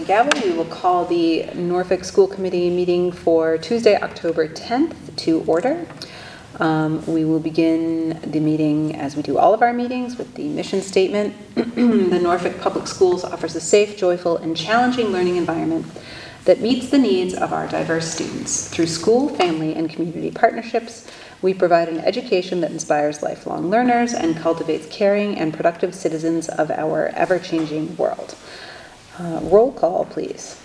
my gavel, we will call the Norfolk School Committee meeting for Tuesday, October 10th to order. We will begin the meeting, as we do all of our meetings, with the mission statement. The Norfolk Public Schools offers a safe, joyful, and challenging learning environment that meets the needs of our diverse students. Through school, family, and community partnerships, we provide an education that inspires lifelong learners and cultivates caring and productive citizens of our ever-changing world. Roll call, please.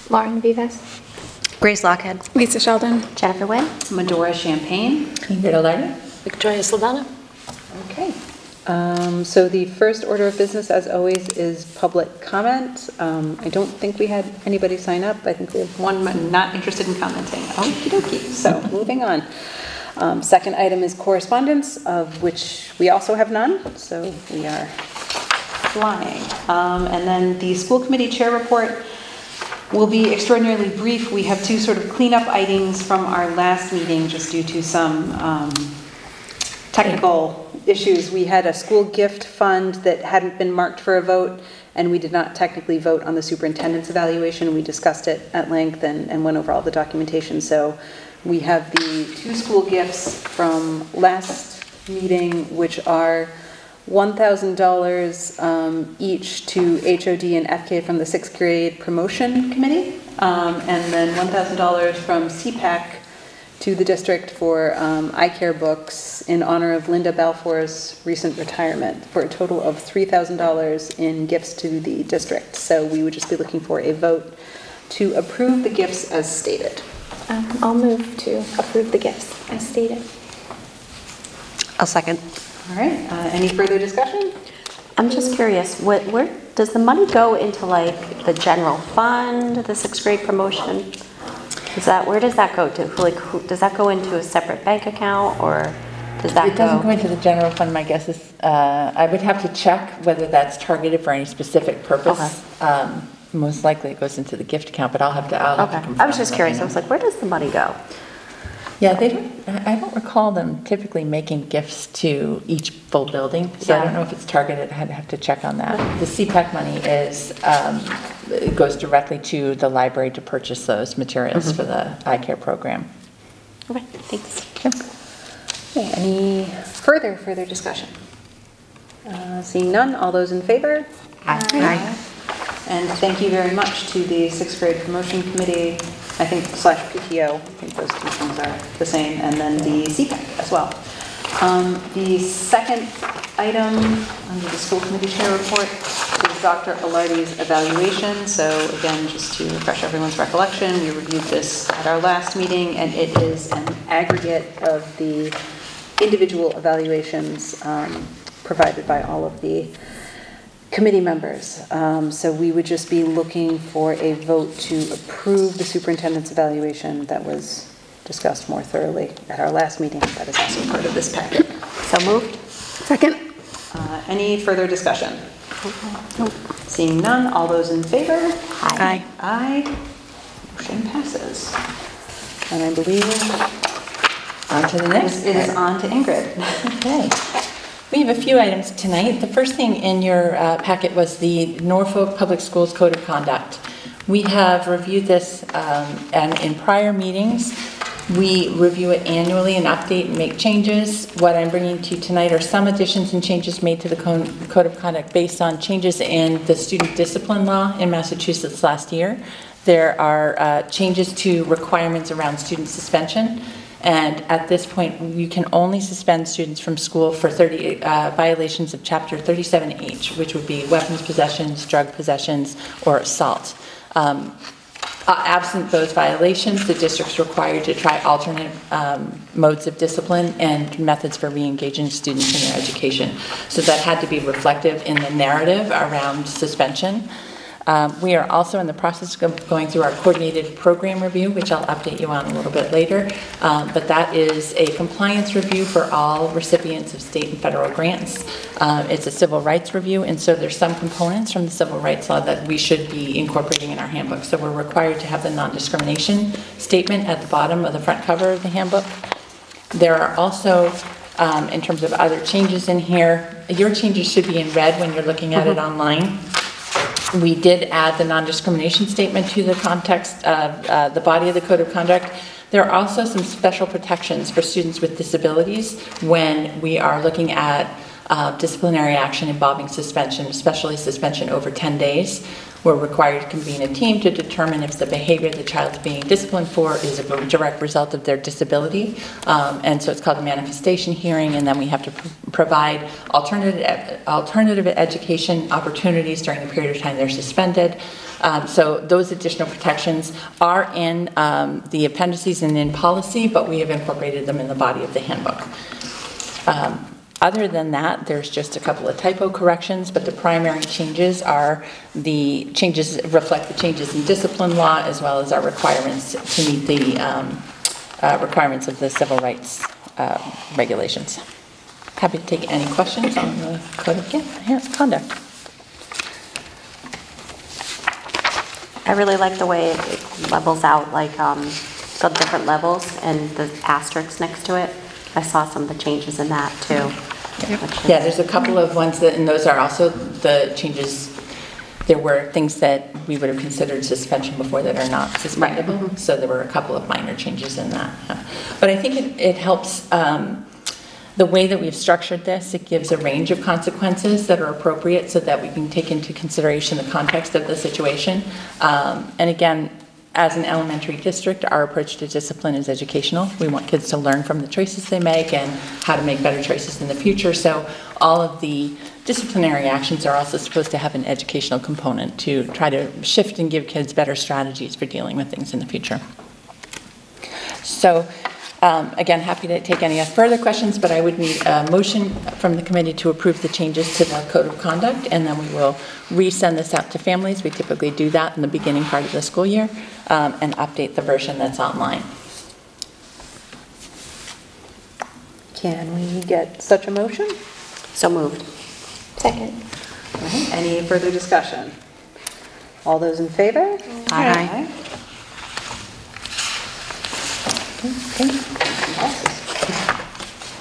Lauren Vivas. Grace Lockhead. Lisa Sheldon. Jennifer Wynn. Medora Champagne. Ingrid O'Larney. Victoria Saldana. Okay. So the first order of business, as always, is public comment. I don't think we had anybody sign up. I think we have one not interested in commenting. Okie dokie. So moving on. Second item is correspondence, of which we also have none. So we are flying. And then the school committee chair report will be extraordinarily brief. We have two sort of cleanup items from our last meeting, just due to some technical issues. We had a school gift fund that hadn't been marked for a vote, and we did not technically vote on the superintendent's evaluation. We discussed it at length and went over all the documentation. So we have the two school gifts from last meeting, which are $1,000 each to HOD and FK from the 6th grade promotion committee, and then $1,000 from CPAC to the district for eye care books in honor of Linda Balfour's recent retirement, for a total of $3,000 in gifts to the district. So we would just be looking for a vote to approve the gifts as stated. I'll move to approve the gifts as stated. I'll second. All right, any further discussion? I'm just curious, where does the money go into, like the general fund, the 6th grade promotion? Where does that go to? Like, does that go into a separate bank account, or does that It doesn't go into the general fund. My guess is I would have to check whether that's targeted for any specific purpose. Okay. Most likely it goes into the gift account, but I'll have to confirm. I was just curious. I was like, where does the money go? Yeah, I don't recall them typically making gifts to each full building, so yeah. I don't know if it's targeted. I'd have to check on that. The CPAC money it goes directly to the library to purchase those materials for the eye care program. Okay, thanks. Sure. Okay, any further discussion? Seeing none, all those in favor? Aye. Aye. And thank you very much to the 6th grade promotion committee, I think, / PTO, I think those two things are the same, and then the CPAC as well. The second item under the school committee chair report is Dr. Alardi's evaluation. So again, just to refresh everyone's recollection, we reviewed this at our last meeting, and it is an aggregate of the individual evaluations provided by all of the committee members. So we would just be looking for a vote to approve the superintendent's evaluation that was discussed more thoroughly at our last meeting. That is also part of this packet. So moved. Second. Any further discussion? Nope. Seeing none, all those in favor? Aye. Aye. Motion passes. And I believe On to the next. it is on to Ingrid. Okay. We have a few items tonight. The first thing in your packet was the Norfolk Public Schools Code of Conduct. We have reviewed this and in prior meetings. We review it annually and update and make changes. What I'm bringing to you tonight are some additions and changes made to the Code of Conduct based on changes in the student discipline law in Massachusetts last year. There are changes to requirements around student suspension. And at this point, you can only suspend students from school for violations of Chapter 37H, which would be weapons possessions, drug possessions, or assault. Absent those violations, the district's required to try alternate modes of discipline and methods for re-engaging students in their education. So that had to be reflective in the narrative around suspension. We are also in the process of going through our coordinated program review, which I'll update you on a little bit later. But that is a compliance review for all recipients of state and federal grants. It's a civil rights review, and so there's some components from the civil rights law that we should be incorporating in our handbook. So we're required to have the non-discrimination statement at the bottom of the front cover of the handbook. There are also, in terms of other changes in here, your changes should be in red when you're looking at it online. We did add the non-discrimination statement to the context of the body of the Code of Conduct. There are also some special protections for students with disabilities when we are looking at disciplinary action involving suspension, especially suspension over 10 days. We're required to convene a team to determine if the behavior the child's being disciplined for is a direct result of their disability. And so it's called a manifestation hearing, and then we have to provide alternative education opportunities during the period of time they're suspended. So those additional protections are in the appendices and in policy, but we have incorporated them in the body of the handbook. Other than that, there's just a couple of typo corrections, but the primary changes are the changes reflect the changes in discipline law as well as our requirements to meet the requirements of the civil rights regulations. Happy to take any questions on the Code of Conduct. I really like the way it levels out, like the different levels and the asterisks next to it. I saw some of the changes in that too. Yeah, there's a couple of ones that, and those are also the changes. There were things that we would have considered suspension before that are not suspendable. Right. So there were a couple of minor changes in that. But I think it helps the way that we've structured this. It gives a range of consequences that are appropriate so that we can take into consideration the context of the situation. And again, as an elementary district, our approach to discipline is educational. We want kids to learn from the choices they make and how to make better choices in the future. So all of the disciplinary actions are also supposed to have an educational component to try to shift and give kids better strategies for dealing with things in the future. So again, happy to take any further questions, but I would need a motion from the committee to approve the changes to the Code of Conduct, and then we will resend this out to families. We typically do that in the beginning part of the school year and update the version that's online. Can we get such a motion? So moved. Second. All right. Any further discussion? All those in favor? Aye.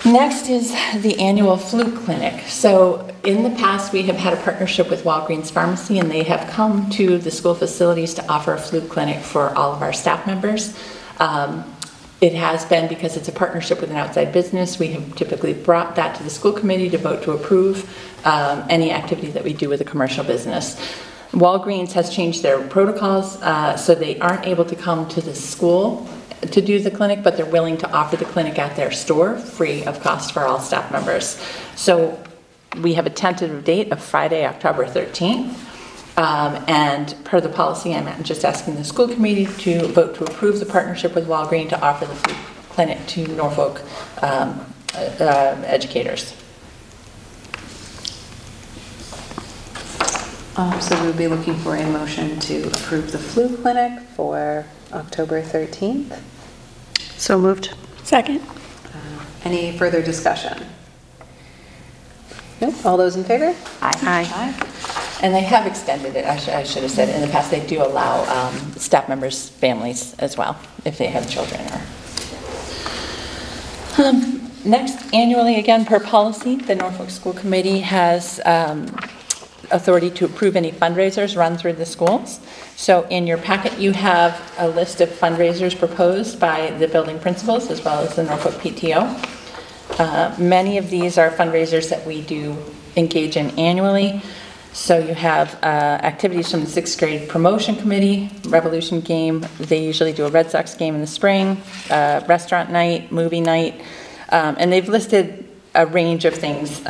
Next is the annual flu clinic. So in the past, we have had a partnership with Walgreens Pharmacy, and they have come to the school facilities to offer a flu clinic for all of our staff members. It has been, because it's a partnership with an outside business, we have typically brought that to the school committee to vote to approve any activity that we do with a commercial business. Walgreens has changed their protocols, so they aren't able to come to the school to do the clinic, but they're willing to offer the clinic at their store free of cost for all staff members. So we have a tentative date of Friday, October 13th. And per the policy, I'm just asking the school committee to vote to approve the partnership with Walgreens to offer the flu clinic to Norfolk educators. So we'll be looking for a motion to approve the flu clinic for October 13th. So moved. Second. Any further discussion? Nope. All those in favor? Aye. And they have extended it, I should have said, in the past they do allow staff members' families as well, if they have children. Next, annually, again, per policy, the Norfolk School Committee has authority to approve any fundraisers run through the schools. So in your packet, you have a list of fundraisers proposed by the building principals as well as the Norfolk PTO. Many of these are fundraisers that we do engage in annually. So you have activities from the 6th grade promotion committee, Revolution game. They usually do a Red Sox game in the spring, restaurant night, movie night, and they've listed a range of things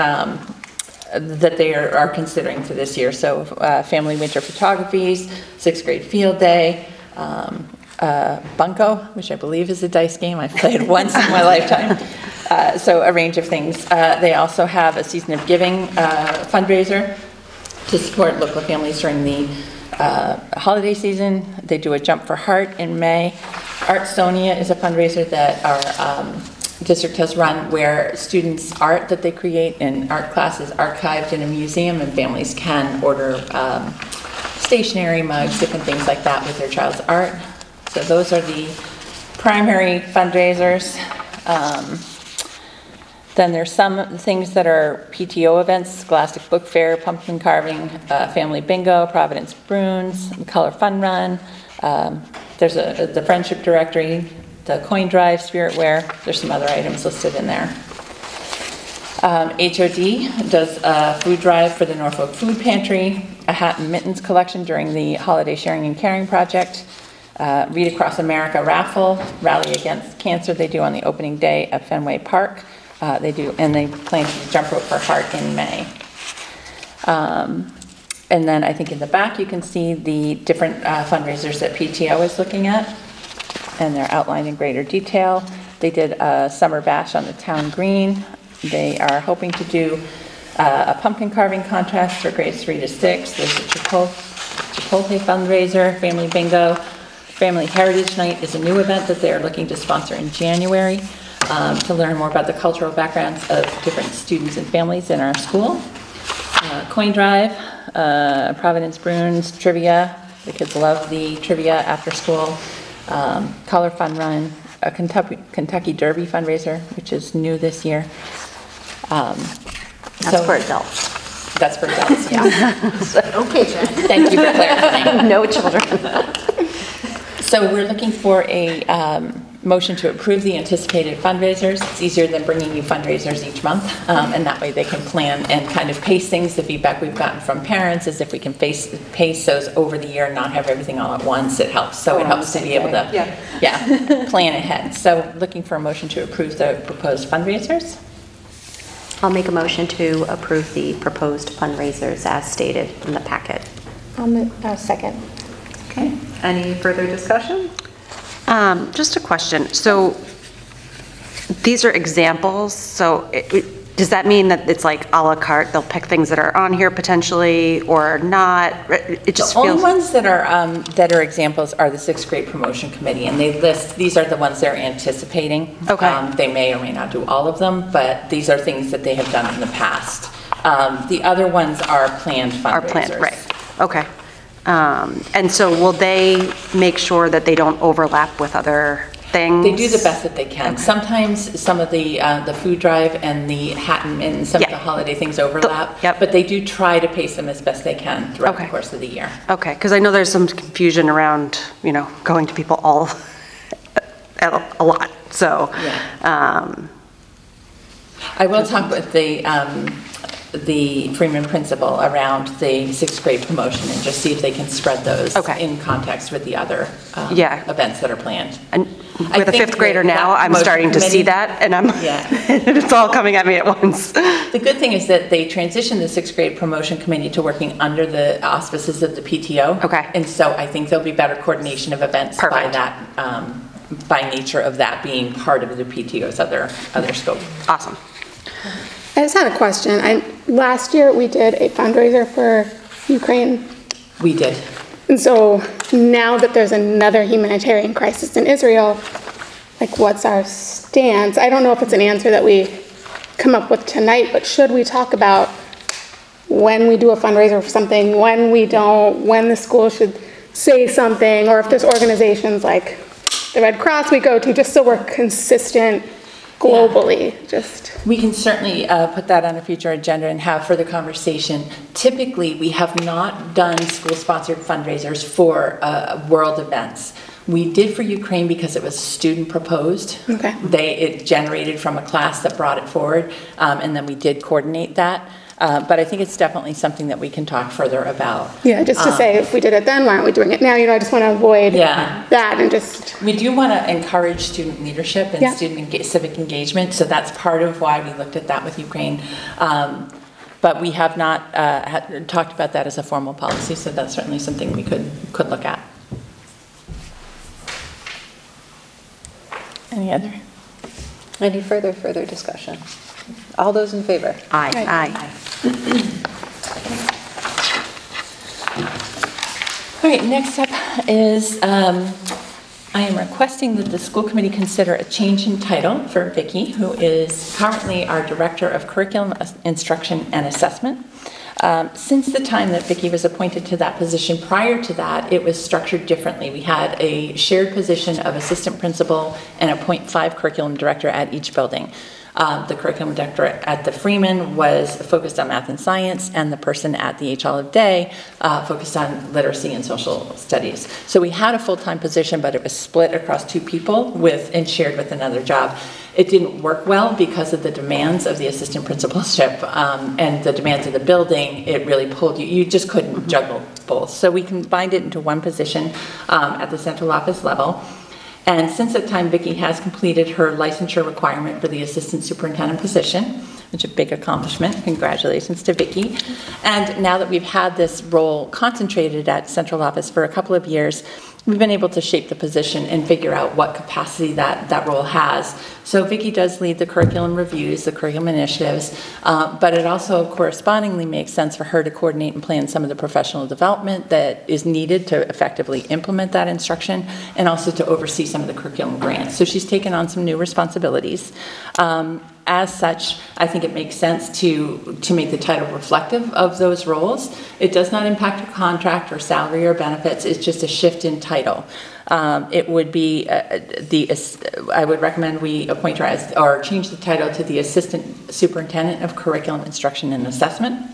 that they are considering for this year. So family winter photographies, 6th grade field day, bunco, which I believe is a dice game. I've played once in my lifetime. So a range of things. They also have a season of giving fundraiser to support local families during the holiday season. They do a Jump for Heart in May. Art Sonia is a fundraiser that our district has run, where students' art that they create in art class is archived in a museum, and families can order stationery, mugs, different things like that with their child's art. So those are the primary fundraisers. Then there's some things that are PTO events: Scholastic Book Fair, pumpkin carving, family bingo, Providence Bruins, Color Fun Run. There's the Friendship Directory, the coin drive, spirit wear. There's some other items listed in there. HOD does a food drive for the Norfolk Food Pantry, a hat and mittens collection during the Holiday Sharing and Caring Project, Read Across America raffle, Rally Against Cancer they do on the opening day at Fenway Park. They plan to jump rope for Heart in May. And then I think in the back you can see the different fundraisers that PTO is looking at, and they're outlined in greater detail. They did a summer bash on the town green. They are hoping to do a pumpkin carving contest for grades 3 to 6. There's a Chipotle fundraiser, family bingo. Family Heritage Night is a new event that they are looking to sponsor in January to learn more about the cultural backgrounds of different students and families in our school. Coin drive, Providence Bruins trivia. The kids love the trivia after school. Color Fun Run, a Kentucky Derby fundraiser, which is new this year. That's for adults. That's for adults, yeah. Okay, Jen. Thank you for clarifying. No children. So we're looking for a motion to approve the anticipated fundraisers. It's easier than bringing you fundraisers each month, and that way they can plan and kind of pace things. The feedback we've gotten from parents is if we can pace those over the year and not have everything all at once, it helps. So it helps to be able to plan ahead. So looking for a motion to approve the proposed fundraisers. I'll make a motion to approve the proposed fundraisers as stated in the packet. I'll move, second. Okay, any further discussion? Just a question. So these are examples. So does that mean that it's like a la carte? They'll pick things that are on here potentially or not? It just The only feels. ones that are examples are the 6th grade promotion committee, and they list, these are the ones they're anticipating. Okay. They may or may not do all of them, but these are things that they have done in the past. The other ones are planned fundraisers. Are planned, right. Okay. And so will they make sure that they don't overlap with other things? They do the best that they can. Okay. Sometimes some of the food drive and the hat and some of the holiday things overlap, but they do try to pace them as best they can throughout the course of the year. Okay, because I know there's some confusion around, going to people all a lot. So, I will talk with the Freeman principal around the 6th grade promotion and just see if they can spread those in context with the other events that are planned. And with a 5th grader now, I'm starting to see that, and it's all coming at me at once. The good thing is that they transitioned the 6th grade promotion committee to working under the auspices of the PTO. Okay. And so I think there'll be better coordination of events by that, by nature of that being part of the PTO's other scope. Awesome. I just had a question. Last year we did a fundraiser for Ukraine. We did. And so now that there's another humanitarian crisis in Israel, what's our stance? I don't know if it's an answer that we come up with tonight, but should we talk about when we do a fundraiser for something, when we don't, when the school should say something, or if there's organizations like the Red Cross we go to, just so we're consistent globally. We can certainly put that on a future agenda and have further conversation. Typically, we have not done school-sponsored fundraisers for world events. We did for Ukraine because it was student proposed. Okay. It generated from a class that brought it forward, and then we did coordinate that. But I think it's definitely something that we can talk further about. Yeah, just to say, if we did it then, why aren't we doing it now? I just want to avoid that and just... We do want to encourage student leadership and civic engagement, so that's part of why we looked at that with Ukraine. But we have not talked about that as a formal policy, so that's certainly something we could look at. Any further discussion? All those in favor? Aye. Aye. All right, next up is I am requesting that the school committee consider a change in title for Vicki, who is currently our Director of Curriculum Instruction and Assessment. Since the time that Vicki was appointed to that position, prior to that, it was structured differently. We had a shared position of assistant principal and a .5 curriculum director at each building. The curriculum director at the Freeman was focused on math and science, and the person at the H. Olive Day focused on literacy and social studies. So we had a full-time position, but it was split across 2 people and shared with another job. It didn't work well because of the demands of the assistant principalship and the demands of the building. It really pulled you. You just couldn't juggle both. So we combined it into one position at the central office level. And since that time, Vicki has completed her licensure requirement for the assistant superintendent position, which is a big accomplishment. Congratulations to Vicki. And now that we've had this role concentrated at central office for a couple of years, we've been able to shape the position and figure out what capacity that role has. So Vicki does lead the curriculum reviews, the curriculum initiatives, but it also correspondingly makes sense for her to coordinate and plan some of the professional development that is needed to effectively implement that instruction, and also to oversee some of the curriculum grants. So she's taken on some new responsibilities. As such, I think it makes sense to make the title reflective of those roles. It does not impact her contract or salary or benefits. It's just a shift in title. It would be I would recommend we appoint her as, or change the title to the Assistant Superintendent of Curriculum Instruction and Assessment.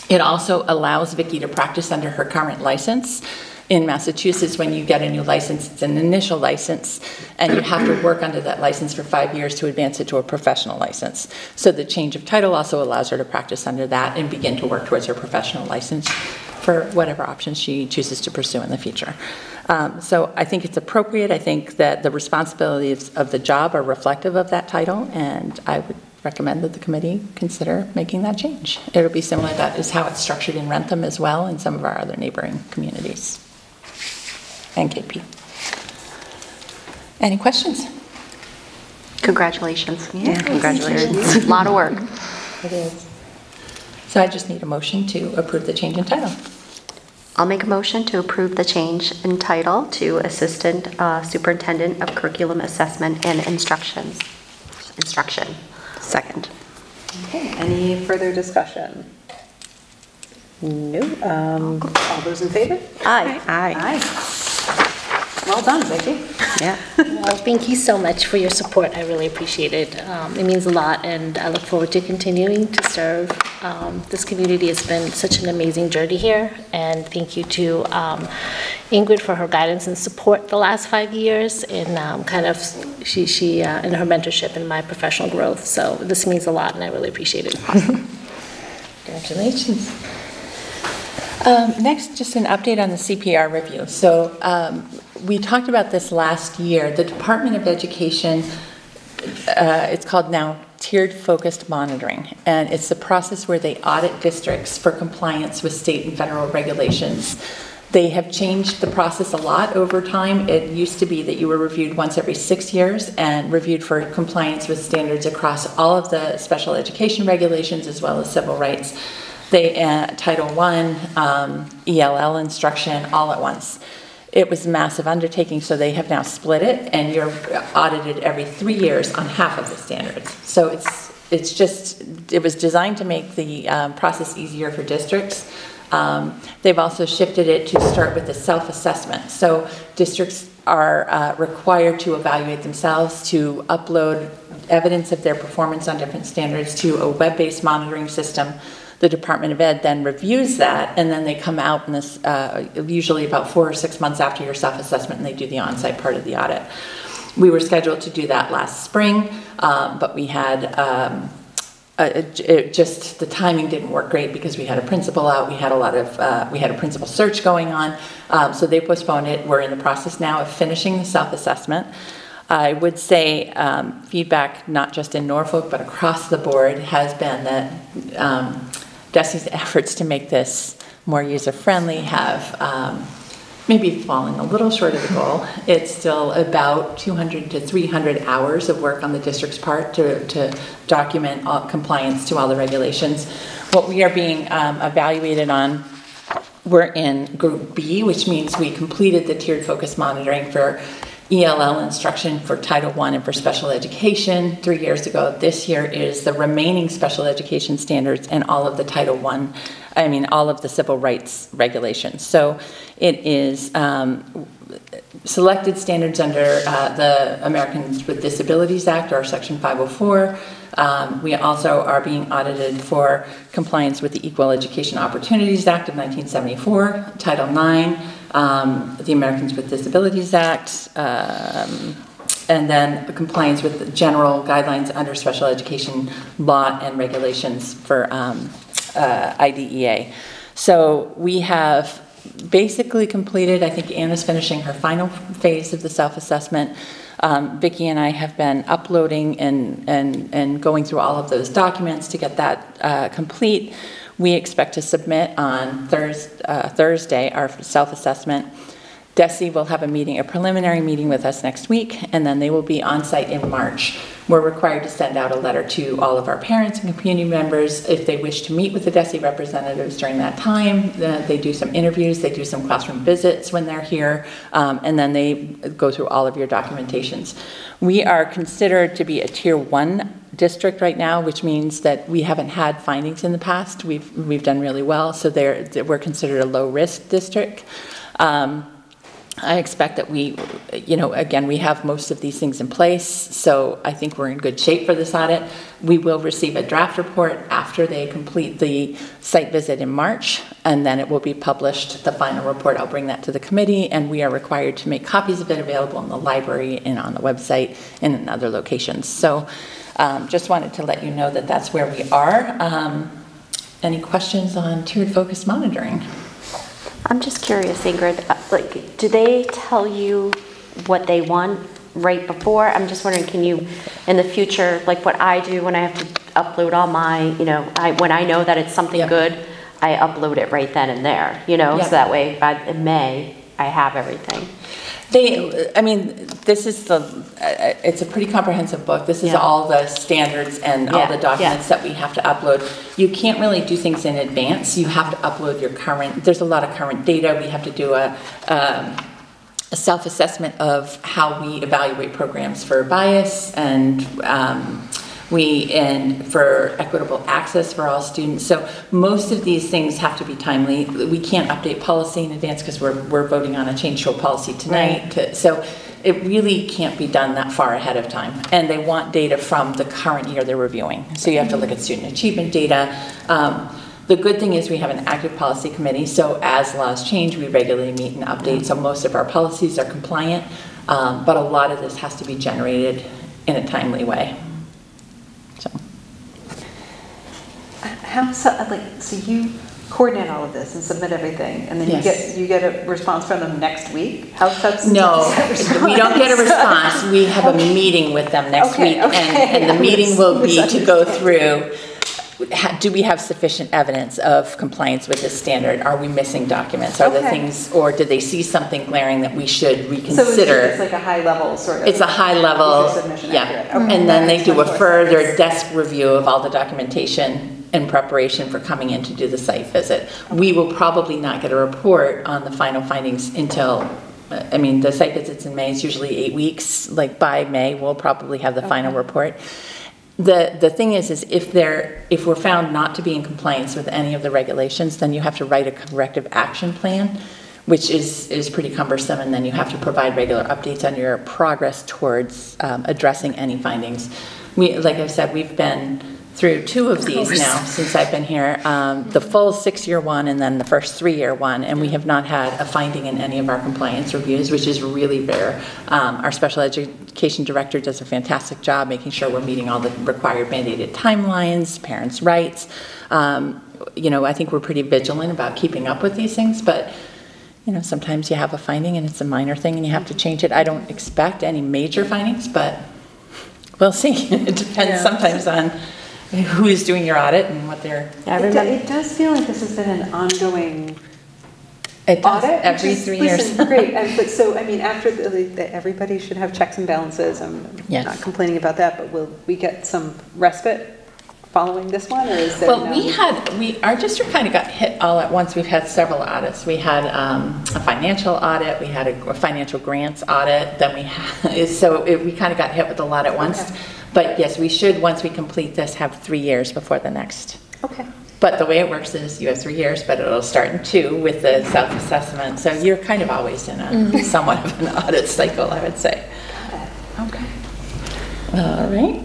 It also allows Vicki to practice under her current license. In Massachusetts, when you get a new license, it's an initial license, and you have to work under that license for 5 years to advance it to a professional license. So the change of title also allows her to practice under that and begin to work towards her professional license for whatever options she chooses to pursue in the future. So I think it's appropriate. I think that the responsibilities of the job are reflective of that title, and I would recommend that the committee consider making that change. It'll be similar. That is how it's structured in Rentham as well, and some of our other neighboring communities. And KP. Any questions? Congratulations. Yeah, congratulations. A lot of work. It is. So I just need a motion to approve the change in title. I'll make a motion to approve the change in title to Assistant Superintendent of Curriculum Assessment and Instruction. Second. Okay, any further discussion? No. All those in favor? Aye. Aye. Well done, Vicki. Yeah. Well, thank you so much for your support. I really appreciate it. It means a lot, and I look forward to continuing to serve this community. It's been such an amazing journey here, and thank you to Ingrid for her guidance and support the last 5 years, and she in her mentorship and my professional growth. So this means a lot, and I really appreciate it. Congratulations. Next, just an update on the CPR review. So we talked about this last year. The Department of Education, it's called now Tiered Focused Monitoring, and it's the process where they audit districts for compliance with state and federal regulations. They have changed the process a lot over time. It used to be that you were reviewed once every 6 years and reviewed for compliance with standards across all of the special education regulations as well as civil rights. They Title I, ELL instruction, all at once. It was a massive undertaking, so they have now split it, and you're audited every 3 years on half of the standards. So it was designed to make the process easier for districts. They've also shifted it to start with a self-assessment. So districts are required to evaluate themselves, to upload evidence of their performance on different standards to a web-based monitoring system. The Department of Ed then reviews that, and then they come out in this, usually about 4 or 6 months after your self-assessment, and they do the on-site part of the audit. We were scheduled to do that last spring, but we had, the timing didn't work great because we had a principal out, we had a principal search going on, so they postponed it. We're in the process now of finishing the self-assessment. I would say feedback, not just in Norfolk, but across the board, has been that DESE's efforts to make this more user-friendly have maybe fallen a little short of the goal. It's still about 200 to 300 hours of work on the district's part to document compliance to all the regulations. What we are being evaluated on, we're in Group B, which means we completed the tiered focus monitoring for ELL instruction for Title I and for special education 3 years ago. This year is the remaining special education standards and all of the Title I, all of the civil rights regulations. So it is selected standards under the Americans with Disabilities Act, or Section 504. We also are being audited for compliance with the Equal Education Opportunities Act of 1974, Title IX, the Americans with Disabilities Act, and then compliance with the general guidelines under special education law and regulations for IDEA. So we have basically completed, I think Anna's finishing her final phase of the self-assessment. Vicki and I have been uploading and going through all of those documents to get that complete. We expect to submit on Thursday our self-assessment. DESE will have a preliminary meeting with us next week, and then they will be on site in March. We're required to send out a letter to all of our parents and community members if they wish to meet with the DESE representatives during that time. They do some interviews, they do some classroom visits when they're here, and then they go through all of your documentations. We are considered to be a Tier 1 district right now, which means that we haven't had findings in the past. We've done really well, so we're considered a low-risk district. I expect that again, we have most of these things in place, so I think we're in good shape for this audit. We will receive a draft report after they complete the site visit in March, and then it will be published, the final report. I'll bring that to the committee, and we are required to make copies of it available in the library and on the website and in other locations. So just wanted to let you know that that's where we are. Any questions on tiered focus monitoring? I'm just curious, Ingrid, like, do they tell you what they want right before? I'm just wondering, can you, in the future, like what I do when I have to upload all my, when I know that it's something good, I upload it right then and there, so that way in May, I have everything. This is it's a pretty comprehensive book. This is all the standards and all the documents that we have to upload. You can't really do things in advance. You have to upload your there's a lot of current data. We have to do a self-assessment of how we evaluate programs for bias and for equitable access for all students. So most of these things have to be timely. We can't update policy in advance because we're voting on a change to a policy tonight. Right. So it really can't be done that far ahead of time. And they want data from the current year they're reviewing. So you have to look at student achievement data. The good thing is we have an active policy committee. So as laws change, we regularly meet and update. So most of our policies are compliant, but a lot of this has to be generated in a timely way. So so you coordinate all of this and submit everything, and then you get a response from them next week? How substantive is that? We don't get a response. We have a meeting with them next week, and the meeting will be to go through, do we have sufficient evidence of compliance with this standard? Are we missing documents? Are the things, or did they see something glaring that we should reconsider? So it's like a high level sort of. It's a high level, and then they do a further desk review of all the documentation in preparation for coming in to do the site visit. We will probably not get a report on the final findings until, the site visit's in May. It's usually 8 weeks. Like by May, we'll probably have the final report. The thing is if we're found not to be in compliance with any of the regulations, then you have to write a corrective action plan, which is pretty cumbersome, and then you have to provide regular updates on your progress towards addressing any findings. Like I said, we've been through 2 of these now since I've been here, the full 6-year one and then the first 3-year one, and we have not had a finding in any of our compliance reviews, which is really rare. Our special education director does a fantastic job making sure we're meeting all the required mandated timelines, parents' rights. I think we're pretty vigilant about keeping up with these things, but sometimes you have a finding and it's a minor thing and you have to change it. I don't expect any major findings, but we'll see. It depends sometimes on who is doing your audit and what they're... It does feel like this has been an ongoing audit every 3 years. Listen, great. But so, after everybody should have checks and balances. I'm not complaining about that, but will we get some respite following this one, or is there? Well, our district kind of got hit all at once. We've had several audits. We had a financial audit. We had a financial grants audit. Then we kind of got hit with a lot at once. Okay. But yes, we should, once we complete this, have 3 years before the next. Okay. But the way it works is you have 3 years, but it'll start in 2 with the self-assessment. So you're kind of always in a somewhat of an audit cycle, I would say. Okay. All right.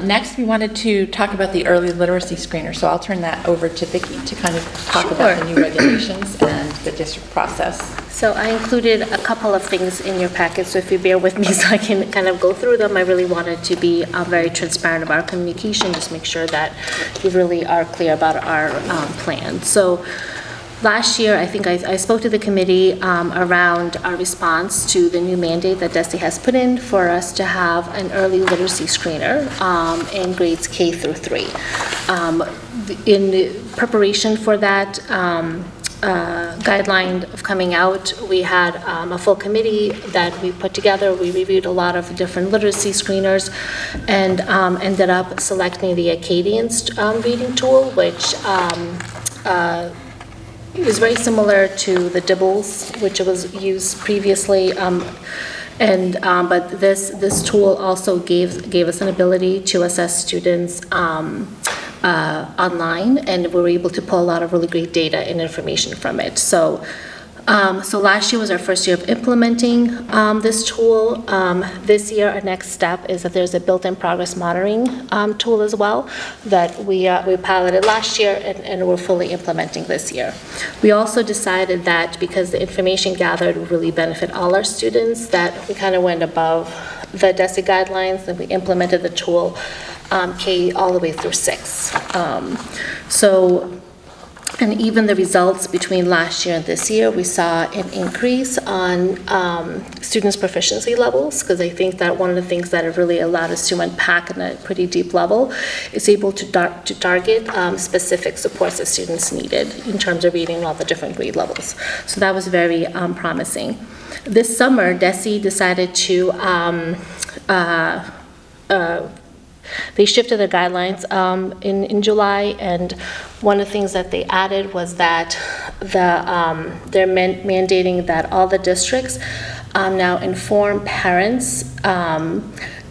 Next, we wanted to talk about the early literacy screener. So I'll turn that over to Vicki to kind of talk about the new regulations and the district process. So I included a couple of things in your packet, so if you bear with me so I can kind of go through them. I really wanted to be very transparent about our communication, just make sure that we really are clear about our plan. So last year, I think I spoke to the committee around our response to the new mandate that DESE has put in for us to have an early literacy screener in grades K through 3. In preparation for that guideline of coming out, we had a full committee that we put together. We reviewed a lot of different literacy screeners and ended up selecting the Acadians reading tool, which is very similar to the Dibbles, which was used previously, but this tool also gave us an ability to assess students online, and we were able to pull a lot of really great data and information from it. So last year was our first year of implementing this tool. This year, our next step is that there's a built-in progress monitoring tool as well that we piloted last year and we're fully implementing this year. We also decided that because the information gathered would really benefit all our students, that we kind of went above the DESE guidelines and we implemented the tool K all the way through 6. And even the results between last year and this year, we saw an increase on students' proficiency levels, because I think that one of the things that have really allowed us to unpack at a pretty deep level is able to target specific supports that students needed in terms of reading all the different grade levels. So that was very promising. This summer, DESE decided to they shifted the guidelines in July, and one of the things that they added was that they're mandating that all the districts now inform parents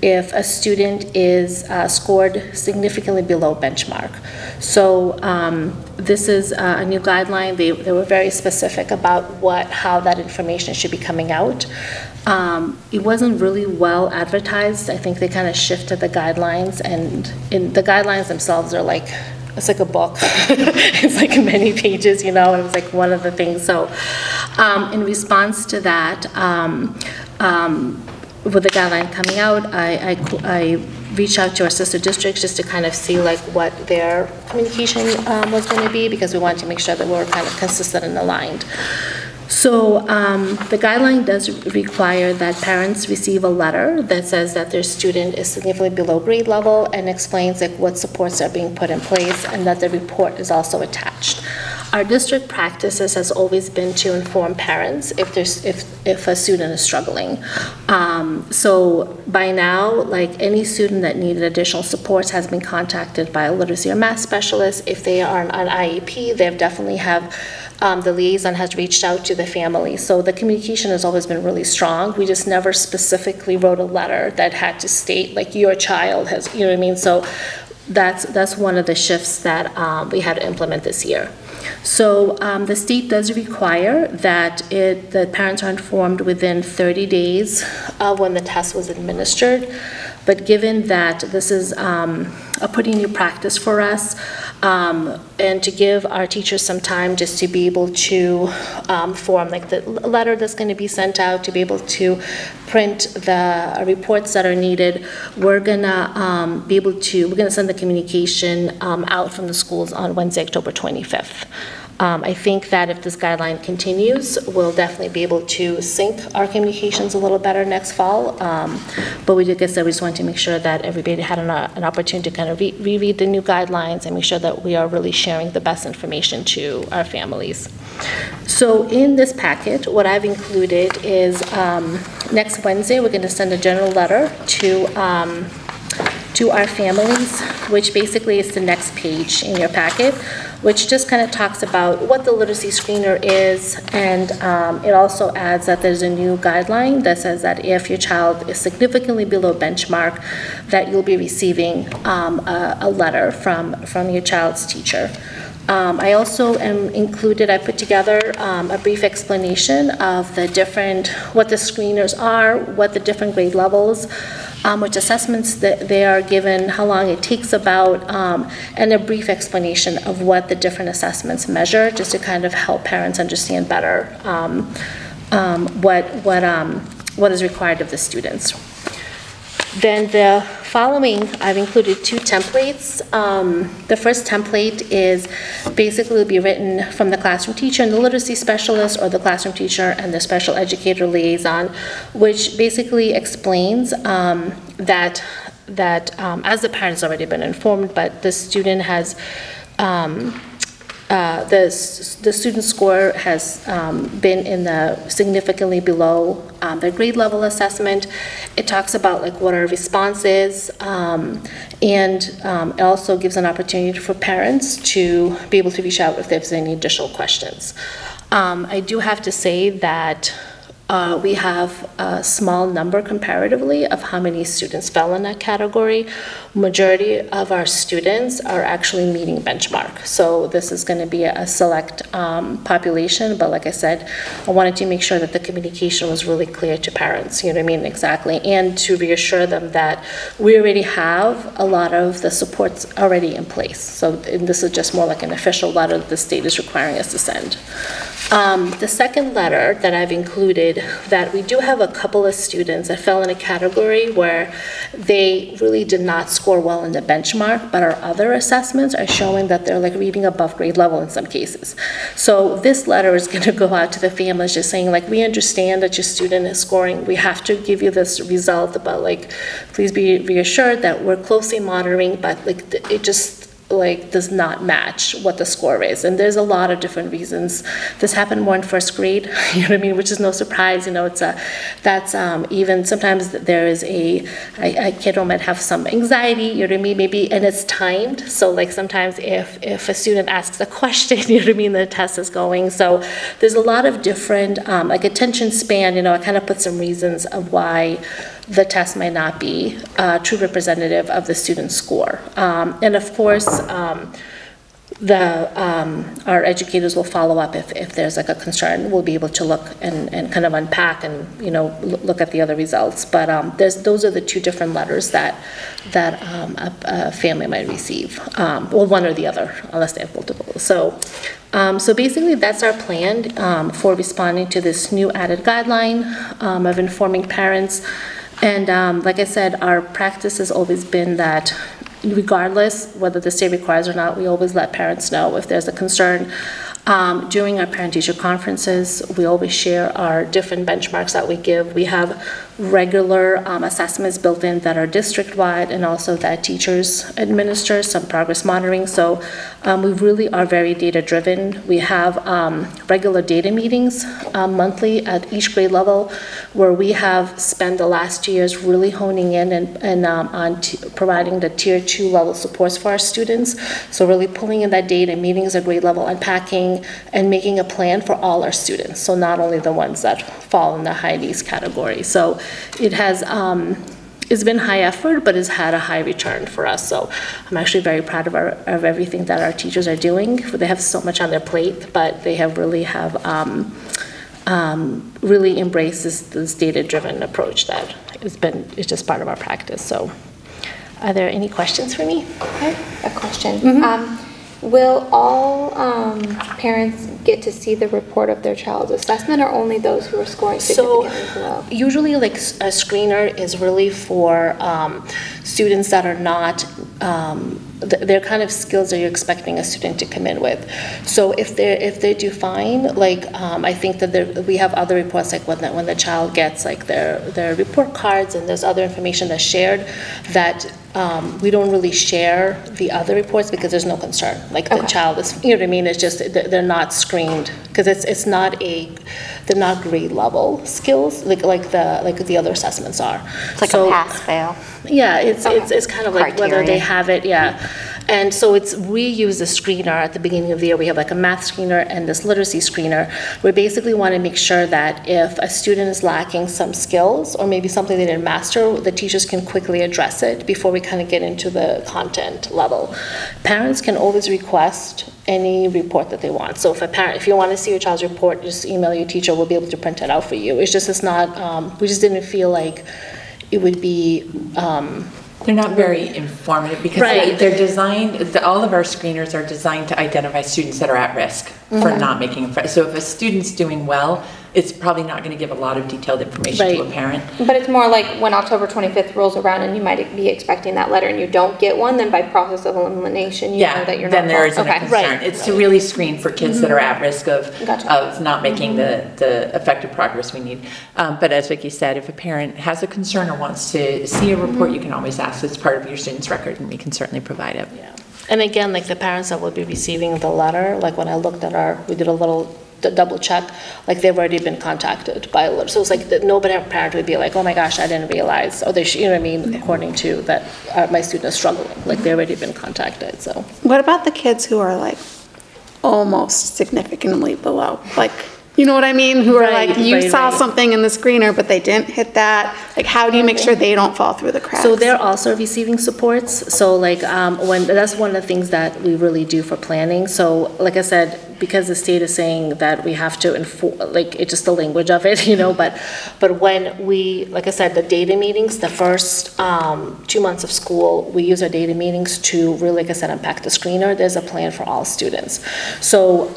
if a student is scored significantly below benchmark. So this is a new guideline. They were very specific about how that information should be coming out. It wasn't really well advertised. I think they kind of shifted the guidelines, and the guidelines themselves are like, it's like a book. It's like many pages, you know, it was like one of the things. So in response to that, with the guideline coming out, I reached out to our sister districts just to kind of see like what their communication was going to be, because we wanted to make sure that we were kind of consistent and aligned. So the guideline does require that parents receive a letter that says that their student is significantly below grade level and explains like what supports are being put in place, and that the report is also attached. Our district practices has always been to inform parents if a student is struggling. So by now, like any student that needed additional supports has been contacted by a literacy or math specialist. If they are on IEP, they definitely have the liaison has reached out to the family. So the communication has always been really strong. We just never specifically wrote a letter that had to state like your child has, you know what I mean? So that's one of the shifts that we had to implement this year. So the state does require that the parents are informed within 30 days when the test was administered. But given that this is a pretty new practice for us, and to give our teachers some time just to be able to form like the letter that's going to be sent out, to be able to print the reports that are needed, we're gonna send the communication out from the schools on Wednesday, October 25th. I think that if this guideline continues, we'll definitely be able to sync our communications a little better next fall. But we did, we just wanted to make sure that everybody had an opportunity to kind of reread the new guidelines and make sure that we are really sharing the best information to our families. So in this packet, what I've included is next Wednesday, we're going to send a general letter to to our families, which basically is the next page in your packet, which just kind of talks about what the literacy screener is, and it also adds that there's a new guideline that says that if your child is significantly below benchmark, that you'll be receiving a letter from your child's teacher. I also I put together a brief explanation of what the screeners are, what the different grade levels, which assessments that they are given, how long it takes about, and a brief explanation of what the different assessments measure, just to kind of help parents understand better what is required of the students. Then the following, I've included 2 templates. The first template is basically will be written from the classroom teacher and the literacy specialist, or the classroom teacher and the special educator liaison, which basically explains that as the parent's already been informed, but the student has the student score has been in the significantly below their grade level assessment. It talks about like what our response is, and it also gives an opportunity for parents to be able to reach out if there's any additional questions. I do have to say that we have a small number comparatively of how many students fell in that category. Majority of our students are actually meeting benchmark. So this is going to be a select population, but like I said, I wanted to make sure that the communication was really clear to parents, you know what I mean, exactly, and to reassure them that we already have a lot of the supports already in place. So this is just more like an official letter that the state is requiring us to send. The second letter that I've included, that we do have a couple of students that fell in a category where they really did not score well in the benchmark, but our other assessments are showing that they're like reading above grade level in some cases. So this letter is going to go out to the families just saying like, we understand that your student is scoring, we have to give you this result, but like, please be reassured that we're closely monitoring, but like it just like does not match what the score is. And there's a lot of different reasons. This happened more in first grade, you know what I mean, which is no surprise, you know, even sometimes there is a kid who might have some anxiety, you know what I mean, maybe, and it's timed. So like sometimes if a student asks a question, you know what I mean, the test is going. So there's a lot of different, like attention span, you know, I kind of put some reasons of why the test might not be true representative of the student's score. And of course, our educators will follow up if there's like a concern. We'll be able to look and kind of unpack and, you know, look at the other results. But those are the 2 different letters that a family might receive. Well, one or the other, unless they have multiple. So basically that's our plan for responding to this new added guideline of informing parents. And like I said, our practice has always been that regardless whether the state requires or not, we always let parents know if there's a concern. During our parent-teacher conferences, we always share our different benchmarks that we give. We have regular assessments built in that are district-wide and also that teachers administer, some progress monitoring. So we really are very data-driven. We have regular data meetings monthly at each grade level where we have spent the last 2 years really honing in and on providing the tier 2 level supports for our students. So really pulling in that data, meetings at grade level, unpacking and making a plan for all our students. So not only the ones that fall in the high needs category. So it has, it's been high effort, but it's had a high return for us. So I'm actually very proud of everything that our teachers are doing. They have so much on their plate, but they have really really embraced this data-driven approach that it's just part of our practice. So are there any questions for me? I have a question. Will all parents get to see the report of their child's assessment, or only those who are scoring significantly below? Usually like a screener is really for students that are not, they're kind of skills that you're expecting a student to come in with. So if they do fine, like I think that we have other reports, like when the child gets like their report cards and there's other information that's shared that we don't really share the other reports because there's no concern. Like the child is, you know what I mean? It's just, they're not screened because they're not grade level skills like the other assessments are. It's like a pass fail. Yeah, it's kind of like whether they Criteria. have it, yeah. And so we use a screener at the beginning of the year. We have like a math screener and this literacy screener. We basically want to make sure that if a student is lacking some skills or maybe something they didn't master, the teachers can quickly address it before we kind of get into the content level. Parents can always request any report that they want. So if you want to see your child's report, just email your teacher. We'll be able to print it out for you. It's not, we just didn't feel like it would be, they're not very informative because they're designed, all of our screeners are designed to identify students that are at risk for not making a. So if a student's doing well, it's probably not going to give a lot of detailed information to a parent. But it's more like when October 25th rolls around and you might be expecting that letter and you don't get one, then by process of elimination, you know that you're not. Then there isn't a concern. It's to really screen for kids that are at risk of not making the effective progress we need. But as Vicki said, if a parent has a concern or wants to see a report, you can always ask. It's part of your student's record, and we can certainly provide it. Yeah. And again, like the parents that will be receiving the letter, like when I looked at we did a little double check, like they've already been contacted by a letter. So it's like that nobody, parent would be like, oh my gosh, I didn't realize, or you know what I mean, according to that my student is struggling. Like they've already been contacted, so. What about the kids who are like almost significantly below? Like, you know what I mean? Who are like, you saw something in the screener, but they didn't hit that. Like, how do you make sure they don't fall through the cracks? So they're also receiving supports. So like that's one of the things that we really do for planning. So like I said, because the state is saying that we have to it's just the language of it, you know, but when we, like I said, the data meetings, the first 2 months of school, we use our data meetings to really, like I said, unpack the screener. There's a plan for all students. So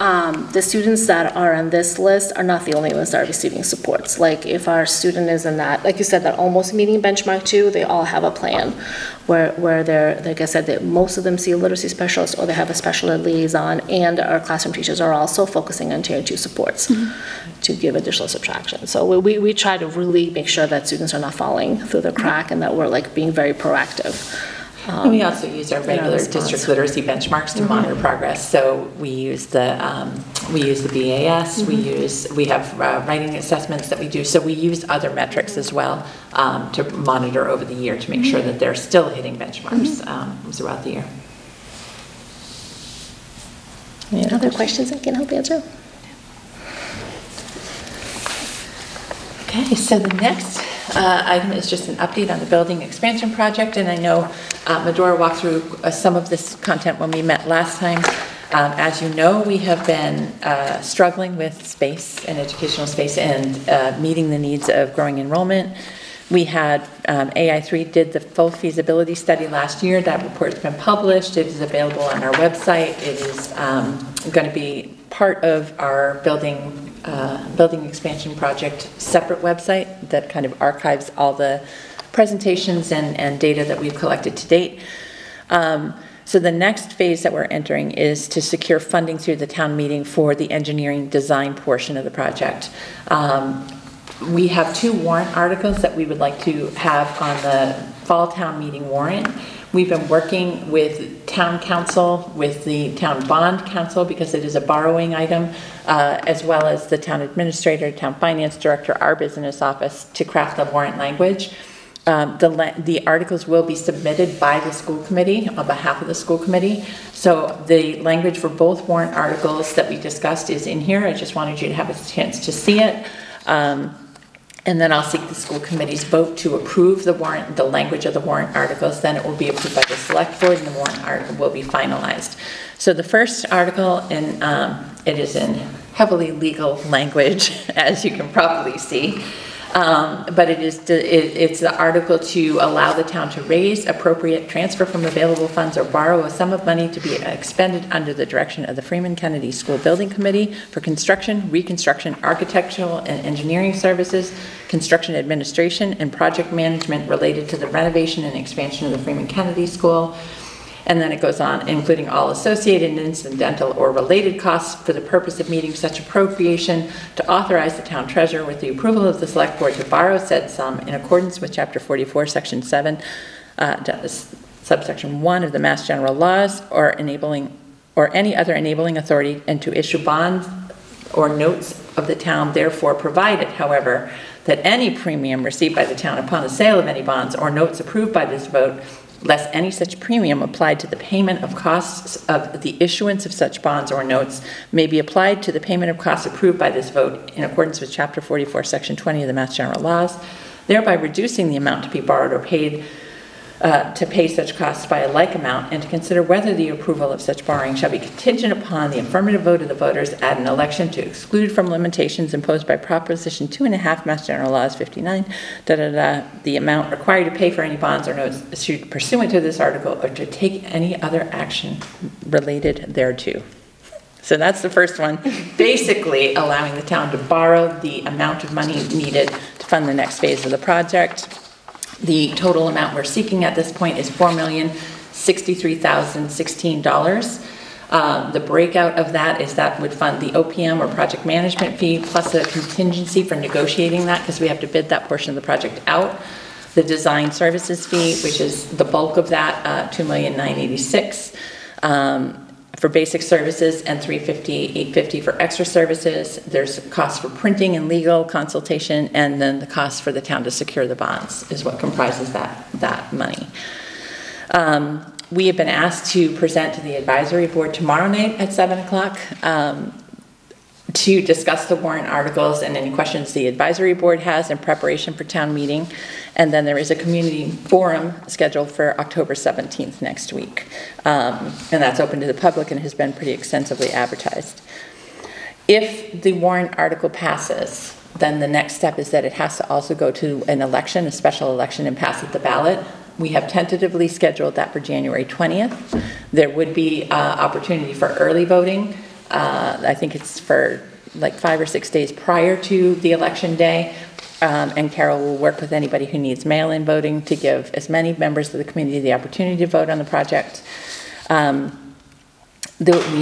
the students that are on this list are not the only ones that are receiving supports. Like if our student is in that, like you said, that almost meeting benchmark 2, they all have a plan where they're, like I said, most of them see a literacy specialist or they have a special ed liaison, and our classroom teachers are also focusing on tier 2 supports to give additional subtraction. So we try to really make sure that students are not falling through the crack and that we're like being very proactive. And we also use our regular district literacy benchmarks to monitor progress. So we use the BAS. We have writing assessments that we do. So we use other metrics as well to monitor over the year to make sure that they're still hitting benchmarks throughout the year. Any other questions I can help answer? Okay, so the next item is just an update on the building expansion project, and I know Medora walked through some of this content when we met last time. As you know, we have been struggling with space and educational space and meeting the needs of growing enrollment. We had AI3 did the full feasibility study last year. That report's been published. It is available on our website. It is going to be part of our building expansion project separate website that kind of archives all the presentations and data that we've collected to date. So the next phase that we're entering is to secure funding through the town meeting for the engineering design portion of the project. We have 2 warrant articles that we would like to have on the fall town meeting warrant. We've been working with town council, with the town bond council, because it is a borrowing item, as well as the town administrator, town finance director, our business office, to craft the warrant language. The articles will be submitted by the school committee on behalf of the school committee. So the language for both warrant articles that we discussed is in here. I just wanted you to have a chance to see it. And then I'll seek the school committee's vote to approve the warrant, the language of the warrant articles. Then it will be approved by the select board and the warrant article will be finalized. So the first article, it is in heavily legal language, as you can probably see. But it's the article to allow the town to raise, appropriate, transfer from available funds, or borrow a sum of money to be expended under the direction of the Freeman Kennedy School Building Committee for construction, reconstruction, architectural and engineering services, construction administration, and project management related to the renovation and expansion of the Freeman Kennedy School. And then it goes on, including all associated and incidental or related costs for the purpose of meeting such appropriation, to authorize the town treasurer with the approval of the select board to borrow said sum in accordance with chapter 44, section 7, subsection 1 of the Mass General Laws or any other enabling authority, and to issue bonds or notes of the town, therefore provided, however, that any premium received by the town upon the sale of any bonds or notes approved by this vote, less any such premium applied to the payment of costs of the issuance of such bonds or notes, may be applied to the payment of costs approved by this vote in accordance with Chapter 44, Section 20 of the Mass General Laws, thereby reducing the amount to be borrowed or paid to pay such costs by a like amount, and to consider whether the approval of such borrowing shall be contingent upon the affirmative vote of the voters at an election to exclude from limitations imposed by Proposition 2.5 Mass General Laws 59, the amount required to pay for any bonds or notes issued pursuant to this article, or to take any other action related thereto. So that's the first one, basically allowing the town to borrow the amount of money needed to fund the next phase of the project. The total amount we're seeking at this point is $4,063,016. The breakout of that is that would fund the OPM or project management fee plus a contingency for negotiating that, because we have to bid that portion of the project out. The design services fee, which is the bulk of that, $2,986,000 for basic services, and $350,850 for extra services. There's costs for printing and legal consultation, and then the cost for the town to secure the bonds is what comprises that money. We have been asked to present to the advisory board tomorrow night at 7 o'clock to discuss the warrant articles and any questions the advisory board has in preparation for town meeting. And then there is a community forum scheduled for October 17th next week. And that's open to the public and has been pretty extensively advertised. If the warrant article passes, then the next step is that it has to also go to an election, a special election, and pass at the ballot. We have tentatively scheduled that for January 20th. There would be opportunity for early voting. I think it's for like 5 or 6 days prior to the election day. And Carol will work with anybody who needs mail-in voting to give as many members of the community the opportunity to vote on the project. We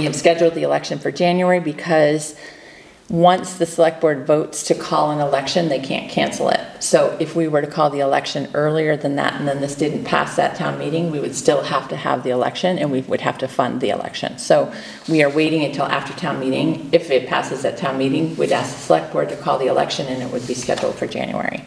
have scheduled the election for January because once the select board votes to call an election, they can't cancel it. So if we were to call the election earlier than that, and then this didn't pass that town meeting, we would still have to have the election, and we would have to fund the election. So we are waiting until after town meeting. If it passes at town meeting, we'd ask the select board to call the election, and it would be scheduled for January.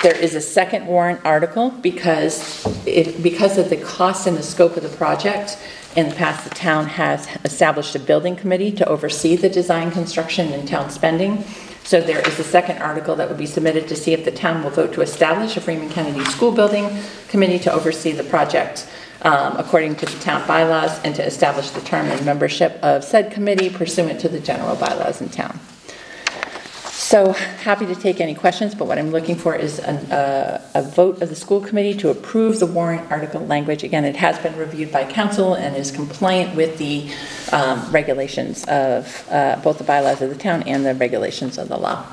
There is a second warrant article because of the cost and the scope of the project. In the past, the town has established a building committee to oversee the design, construction, and town spending. So there is a second article that would be submitted to see if the town will vote to establish a Freeman Kennedy School Building Committee to oversee the project according to the town bylaws, and to establish the term and membership of said committee pursuant to the general bylaws in town. So happy to take any questions, but what I'm looking for is a vote of the school committee to approve the warrant article language. Again, it has been reviewed by council and is compliant with the regulations of both the bylaws of the town and the regulations of the law.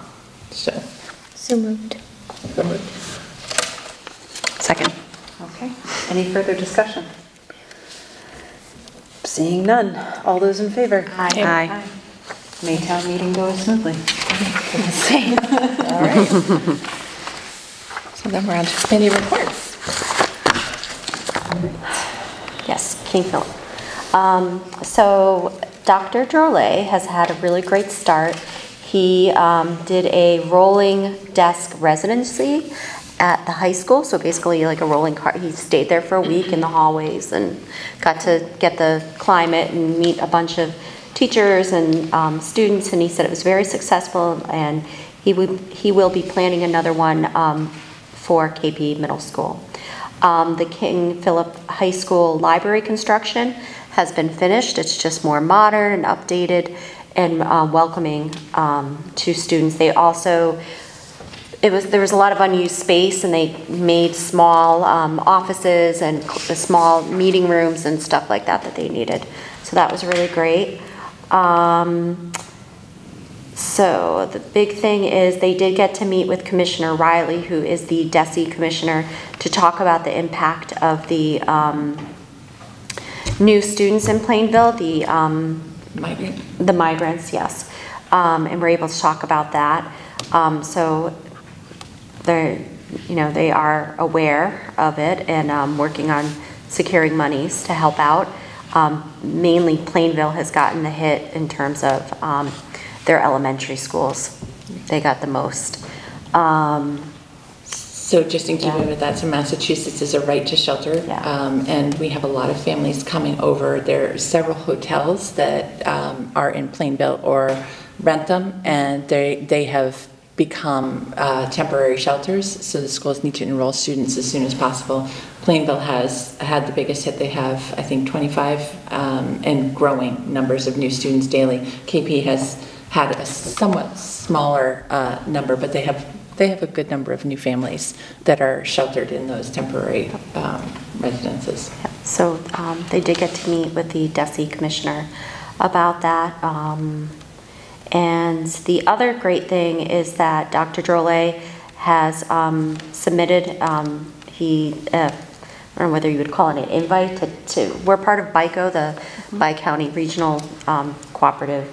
So moved. So moved. Second. Okay, any further discussion? Seeing none, all those in favor? Aye. May town meeting go smoothly. All right. So then we're on to committee reports. Yes, King Philip. So Dr. Drolet has had a really great start. He did a rolling desk residency at the high school, so basically like a rolling car. He stayed there for a week in the hallways and got to get the climate and meet a bunch of teachers and students, and he said it was very successful, and he will be planning another one for KP Middle School. The King Philip High School library construction has been finished. It's just more modern and updated and welcoming to students. They also, there was a lot of unused space, and they made small offices and small meeting rooms and stuff like that they needed. So that was really great. So the big thing is they did get to meet with Commissioner Riley, who is the DESE commissioner, to talk about the impact of the new students in Plainville, the migrants, yes. And we're able to talk about that. So they are aware of it and working on securing monies to help out. Mainly Plainville has gotten the hit in terms of their elementary schools. They got the most. So just in keeping with that, so Massachusetts is a right to shelter, and we have a lot of families coming over. There are several hotels that are in Plainville or rent them, and they have become temporary shelters, so the schools need to enroll students as soon as possible. Plainville has had the biggest hit. They have, I think, 25 and growing numbers of new students daily. KP has had a somewhat smaller number, but they have a good number of new families that are sheltered in those temporary residences. So they did get to meet with the DESE commissioner about that. And the other great thing is that Dr. Drolet has submitted, I don't know whether you would call it an invite to we're part of BICO, the Bi-County Regional Cooperative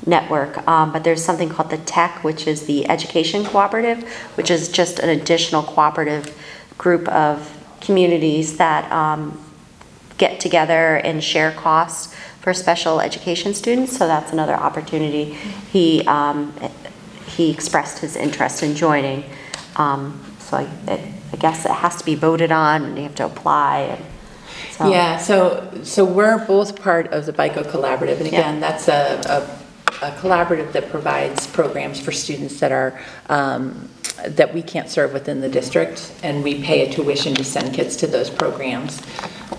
Network, but there's something called the TEC, which is the Education Cooperative, which is just an additional cooperative group of communities that get together and share costs for special education students, so that's another opportunity. He expressed his interest in joining, so I guess it has to be voted on and you have to apply. And so. Yeah, so we're both part of the BICO Collaborative, and again, that's a collaborative that provides programs for students that are that we can't serve within the district, and we pay a tuition to send kids to those programs.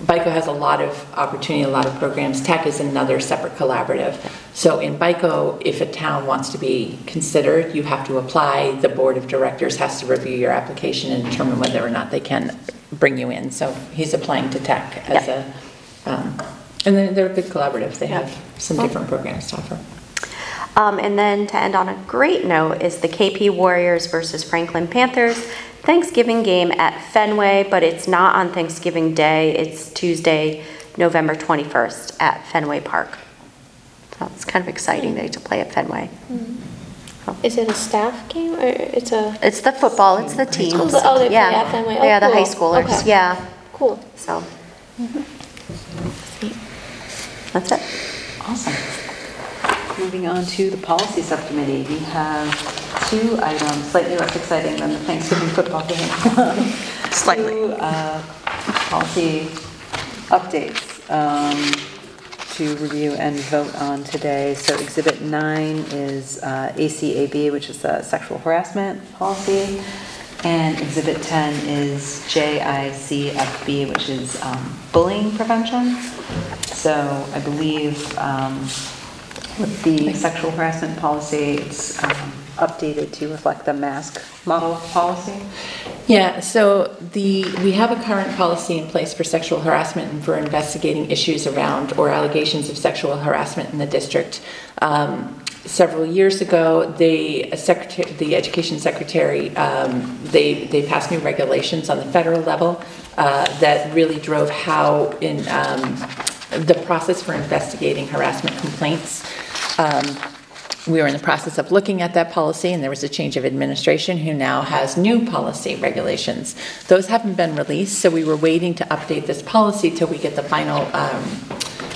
BICO has a lot of opportunity, a lot of programs. TEC is another separate collaborative. So in BICO, if a town wants to be considered, you have to apply. The board of directors has to review your application and determine whether or not they can bring you in. So he's applying to TEC as and then they're a good collaborative. They have some different programs to offer. And then to end on a great note is the KP Warriors versus Franklin Panthers Thanksgiving game at Fenway, but it's not on Thanksgiving Day. It's Tuesday, November 21st at Fenway Park. So it's kind of exciting they to play at Fenway. Is it a staff game or it's a? It's the football. It's the teams. Oh, they play at Fenway. Oh, yeah, the cool. high schoolers. Okay. Yeah. Cool. So that's it. Awesome. Moving on to the policy subcommittee, we have 2 items, slightly less exciting than the Thanksgiving football game. Slightly. 2 policy updates to review and vote on today. So Exhibit 9 is ACAB, which is the sexual harassment policy, and Exhibit 10 is JICFB, which is bullying prevention. So I believe with the sexual harassment policy, it's updated to reflect the mask model policy. Yeah, so we have a current policy in place for sexual harassment and for investigating issues around or allegations of sexual harassment in the district. Several years ago, the education secretary, they passed new regulations on the federal level that really drove how in the process for investigating harassment complaints. We were in the process of looking at that policy, and there was a change of administration who now has new policy regulations. Those haven't been released, so we were waiting to update this policy till we get the final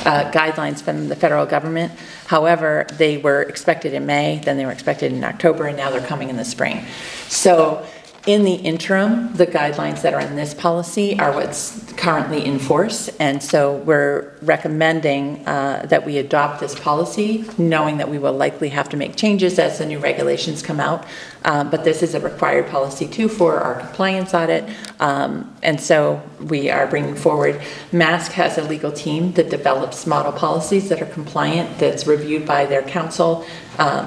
guidelines from the federal government. However, they were expected in May, then they were expected in October, and now they're coming in the spring. So in the interim, the guidelines that are in this policy are what's currently in force, and so we're recommending that we adopt this policy, knowing that we will likely have to make changes as the new regulations come out, but this is a required policy too for our compliance audit, and so we are bringing forward. MASC has a legal team that develops model policies that are compliant, that's reviewed by their counsel,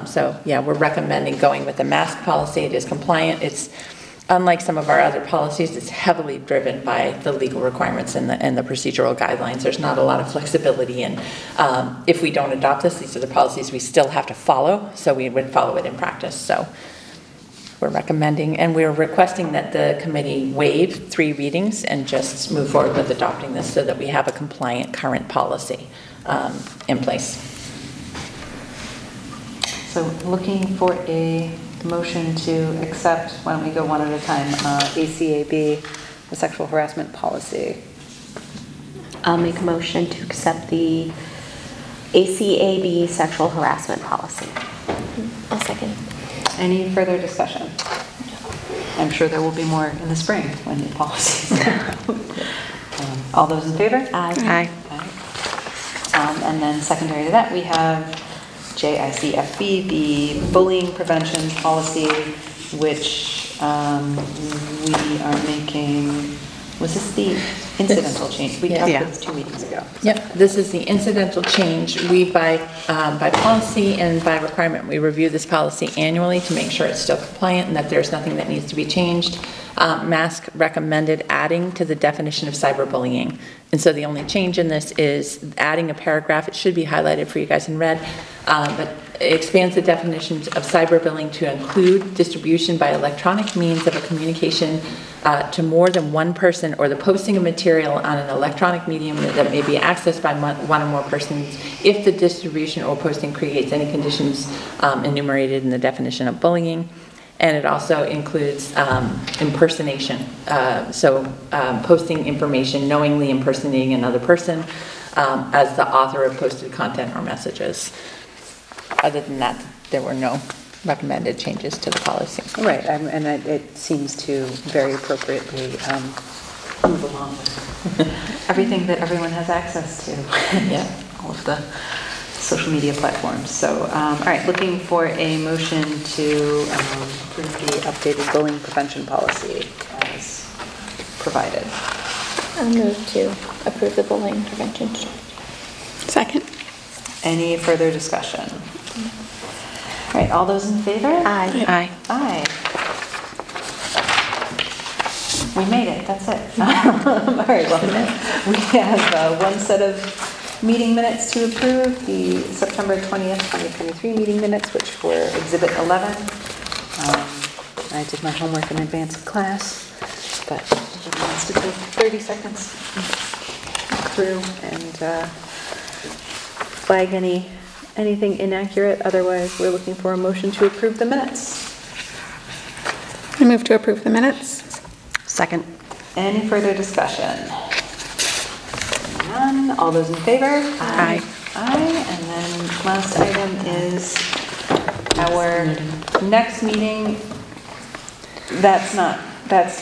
so yeah, we're recommending going with the MASC policy. It is compliant. It's unlike some of our other policies, it's heavily driven by the legal requirements and the procedural guidelines. There's not a lot of flexibility, and if we don't adopt this, these are the policies we still have to follow, so we would follow it in practice. So we're recommending, and we're requesting that the committee waive 3 readings and just move forward with adopting this so that we have a compliant current policy in place. So looking for a motion to accept, why don't we go one at a time, ACAB, the sexual harassment policy. I'll make a motion to accept the ACAB sexual harassment policy. I'll second. Any further discussion? I'm sure there will be more in the spring when the policies come out. All those in favor? Aye. And then secondary to that, we have JICFB, the bullying prevention policy, which we are making, was this the incidental change? We talked about this 2 meetings ago. Yep, this is the incidental change. We, by policy and by requirement, we review this policy annually to make sure it's still compliant and that there's nothing that needs to be changed. Mask recommended adding to the definition of cyberbullying. And so the only change in this is adding a paragraph. It should be highlighted for you guys in red, but it expands the definitions of cyberbullying to include distribution by electronic means of a communication to more than one person, or the posting of material on an electronic medium that may be accessed by one or more persons if the distribution or posting creates any conditions enumerated in the definition of bullying. And it also includes impersonation, posting information, knowingly impersonating another person as the author of posted content or messages. Other than that, there were no recommended changes to the policy. Right, and it seems to very appropriately move along with everything that everyone has access to. Yeah. All of the social media platforms. So, all right, looking for a motion to approve the updated bullying prevention policy as provided. I'll move to approve the bullying prevention strategy. Second. Any further discussion? All right, all those in favor? Aye. Aye. Aye. We made it, that's it. All right, well, we have one set of meeting minutes to approve, the September 20th, 2023 meeting minutes, which were Exhibit 11. I did my homework in advance of class, but it wants to take 30 seconds through and flag anything inaccurate. Otherwise, we're looking for a motion to approve the minutes. I move to approve the minutes. Second. Any further discussion? None. All those in favor? Aye. Aye. And then last item is our next meeting. That's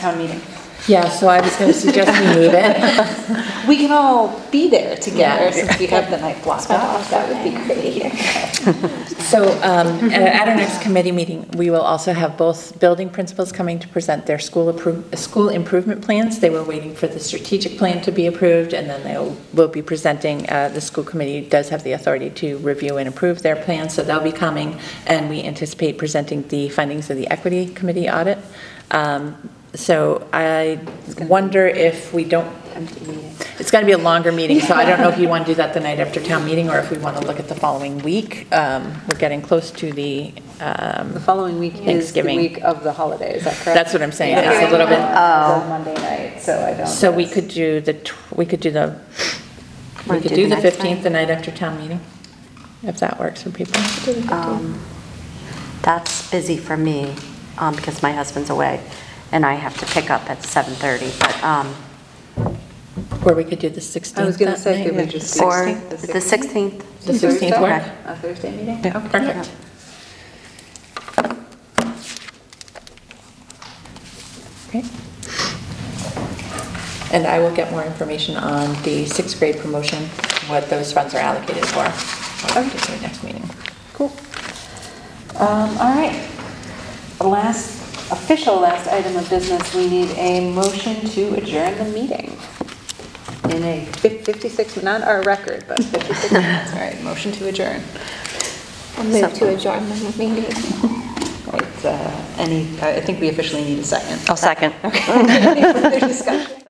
town meeting. Yeah, so I was going to suggest we move it. We can all be there together since we have the night blocked off. That would be great. So at our next committee meeting, we will also have both building principals coming to present their school improvement plans. They were waiting for the strategic plan to be approved, and then will be presenting. The school committee does have the authority to review and approve their plans, so they'll be coming, and we anticipate presenting the findings of the equity committee audit. So I wonder if we don't, it's going to be a longer meeting, so I don't know if you want to do that the night after town meeting or if we want to look at the following week. We're getting close to the The following week is the Thanksgiving. week of the holiday, is that correct? That's what I'm saying. Yeah. It's a little bit. It's a Monday night, so I don't. So we could do the 15th, the night after town meeting, if that works for people. That's busy for me because my husband's away and I have to pick up at 7:30, but Or we could do the 16th. I was going to that say, night. could we just do or the the 16th. The 16th work? Okay. A Thursday meeting? Yeah. Okay. Perfect. Great. And I will get more information on the 6th grade promotion, what those funds are allocated for. I'll get to the next meeting. Cool. All right. Last item of business, we need a motion to adjourn the meeting. In a 56, not our record, but 56 minutes. All right, motion to adjourn. I'll move to adjourn the meeting. Right, I think we officially need a second. I'll second. Okay. Any further discussion?